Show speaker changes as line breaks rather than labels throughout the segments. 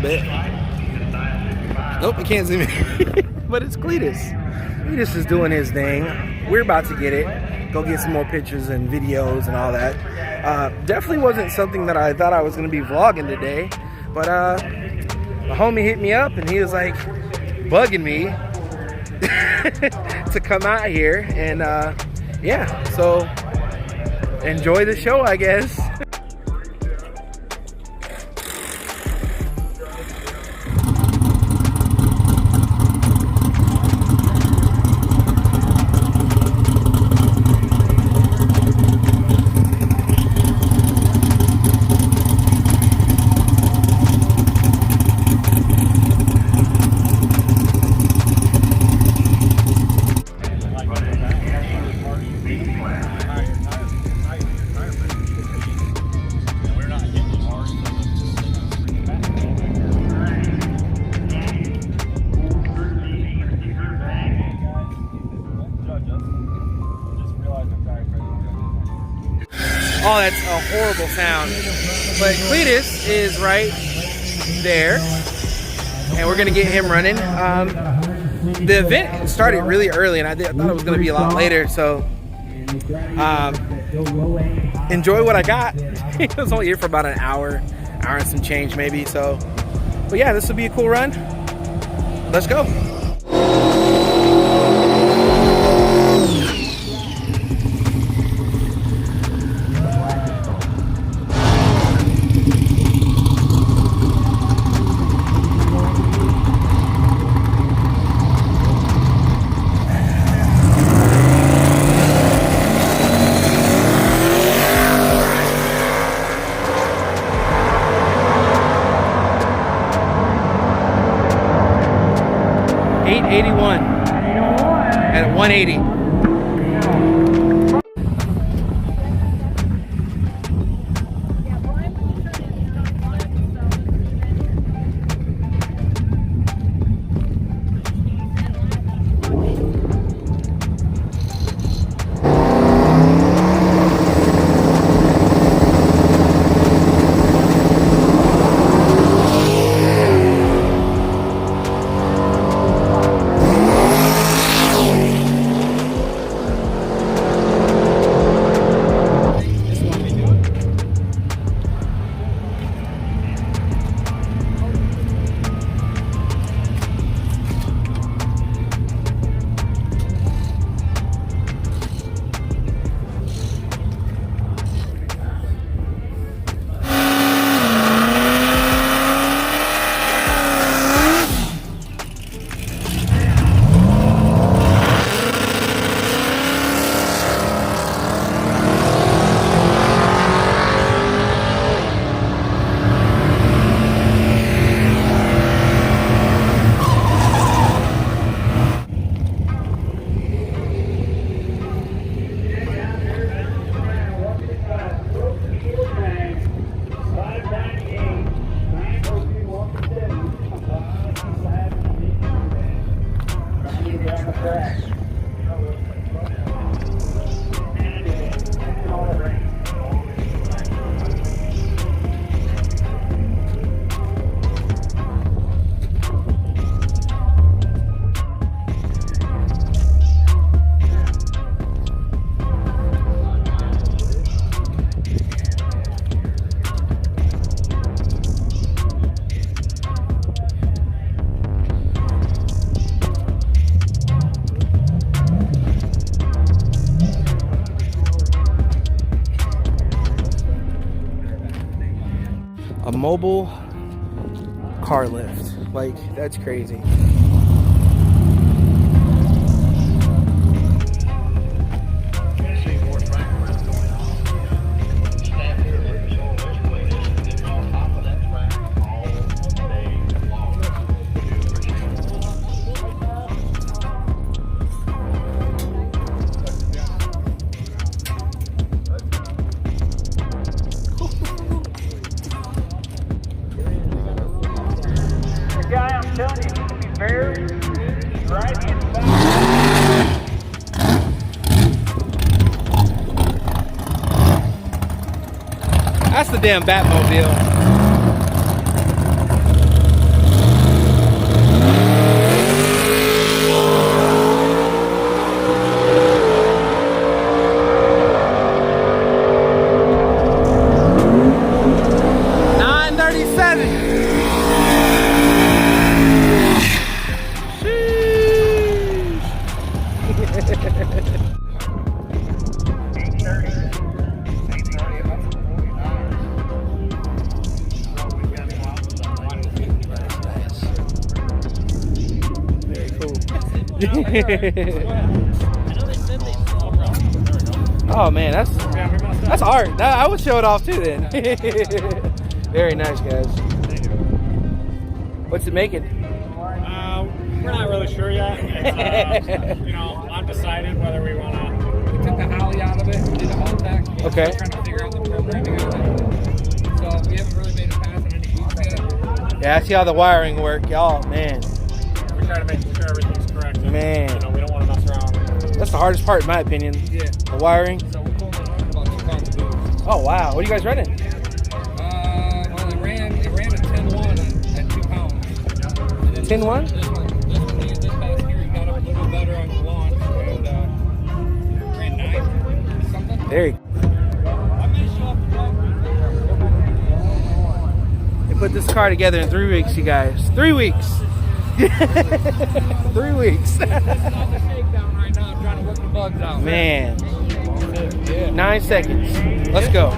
bit. Nope, you can't zoom in. But it's Cleetus. Cleetus is doing his thing. We're about to get it. Go get some more pictures and videos and all that. Definitely wasn't something that I thought I was going to be vlogging today. But my homie hit me up and he was like bugging me to come out here. And yeah, so enjoy the show, I guess. Oh, that's a horrible sound. But Cleetus is right there, and we're gonna get him running. The event started really early, and I thought it was gonna be a lot later. So enjoy what I got. I was only here for about an hour and some change maybe. So, but yeah, this will be a cool run. Let's go. At 180. A mobile car lift. Like, that's crazy. That's the damn Batmobile. Oh man, that's art. I would show it off too then. Very nice, guys. What's it making?
We're not really sure yet. It's, you know, undecided whether we want to. We took the Holly out of it. We did a whole tech.
Okay.
We're trying to figure out the programming of it. So we haven't really made a pass on any use yet.
Yeah, I see how the wiring work, y'all. Man,
We try to make sure everything's correct. And,
Man.
you know, we don't want to mess around.
that's the hardest part in my opinion.
Yeah.
The wiring.
So we're pulling about 2 pounds of booze.
Oh wow, what are you guys running?
Well, it ran a 10-1 at 2 pounds.
10-1?
This past year, he got up a little better on the launch and ran 9 something.
There you They put this car together in 3 weeks, you guys. 3 weeks. 3 weeks. Man. 9 seconds. Let's go.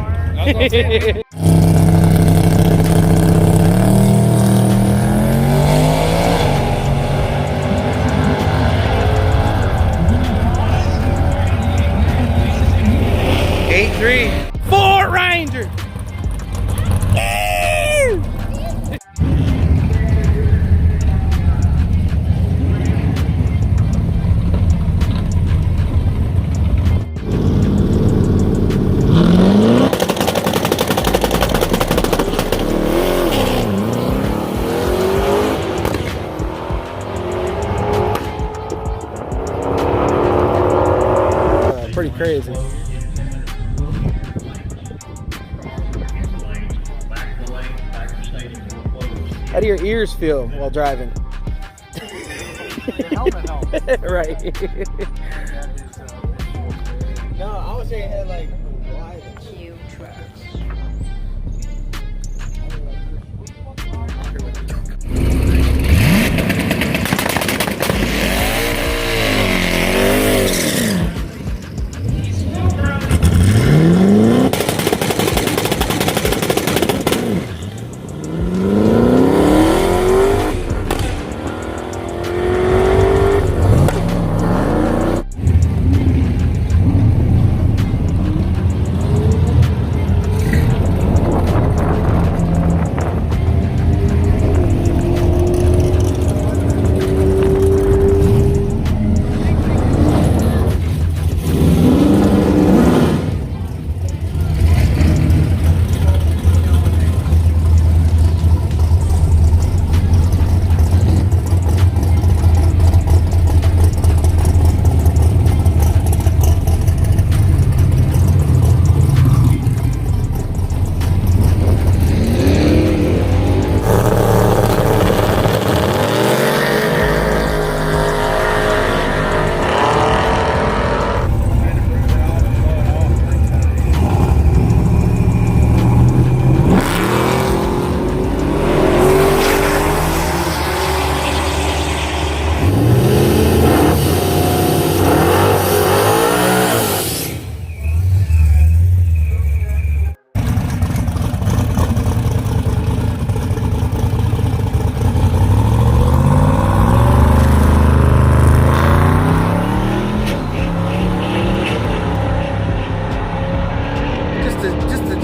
8-3. 4 Ranger. Pretty crazy. How do your ears feel while driving? Right.
No, I was saying that like why the cute trucks.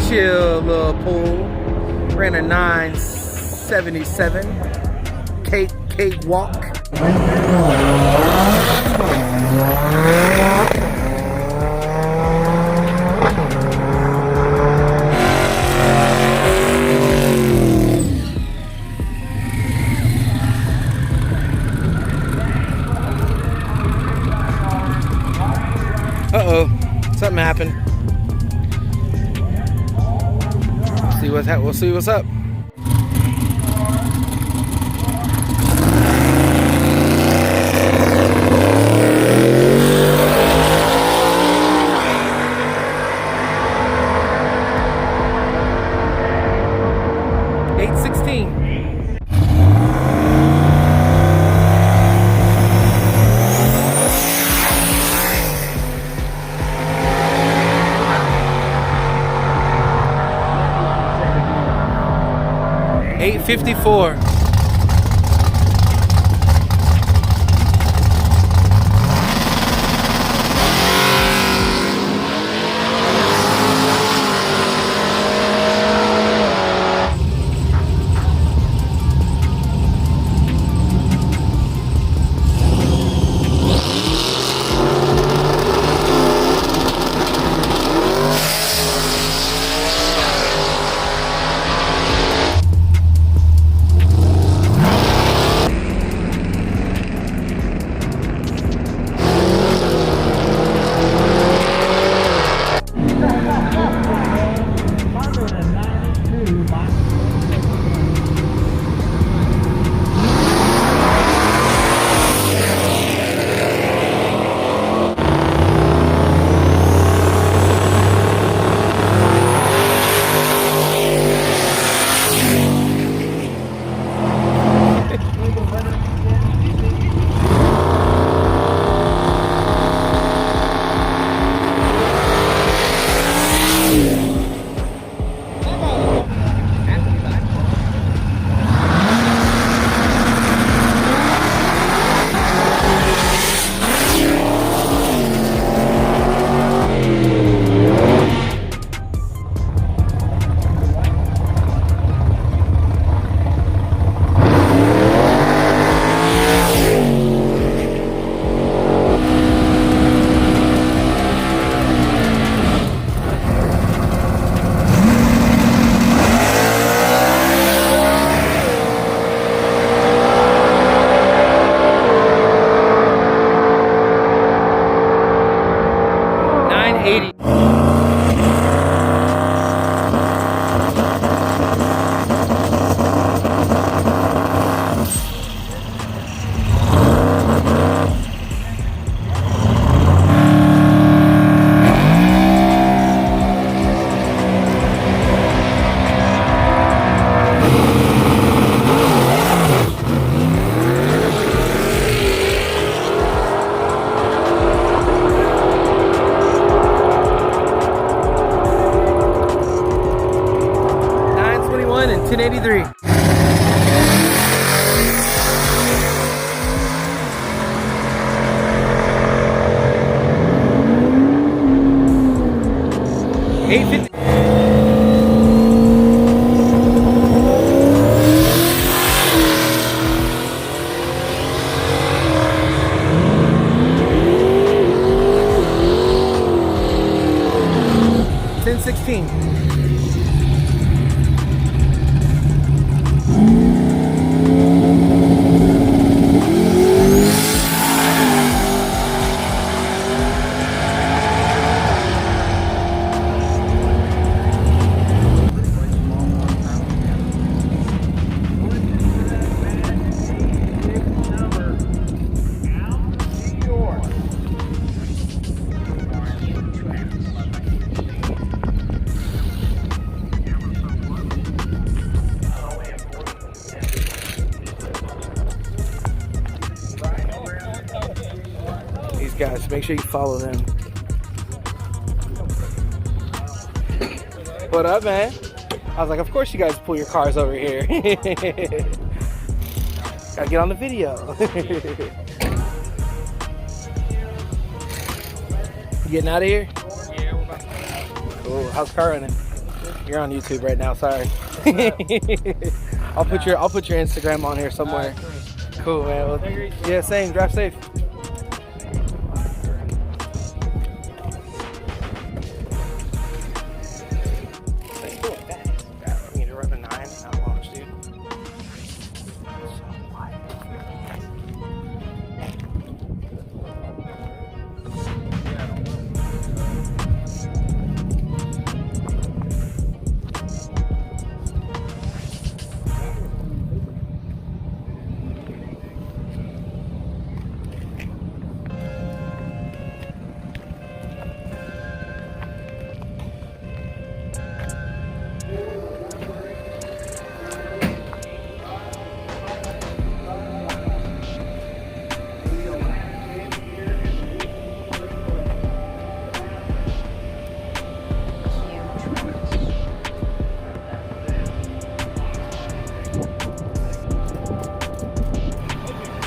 Chill little pool. Ran a 977 cake walk. Uh-oh, something happened. We'll see what's up. $8.54. 853. These guys, make sure you follow them. What up, man? I was like, of course you guys pull your cars over here. Gotta get on the video. You getting out of here?
Yeah, we're about to.
Cool. How's the car running? You're on YouTube right now. Sorry. I'll put your Instagram on here somewhere. Cool, man. Well, yeah, same. Drive safe.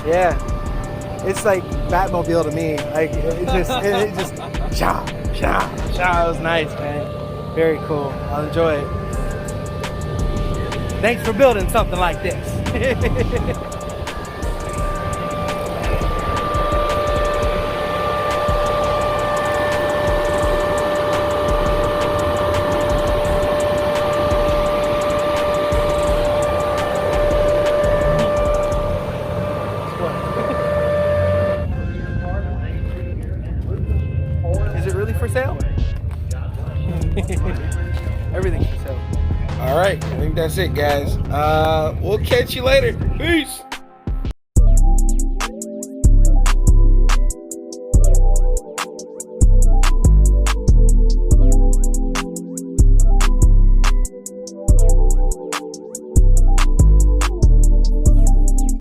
Yeah, it's like Batmobile to me. Like it just, sha, sha, sha. It was nice, man. Very cool. I'll enjoy it. Thanks for building something like this. For sale? Everything's for sale. All right, I think that's it, guys. We'll catch you later. Peace.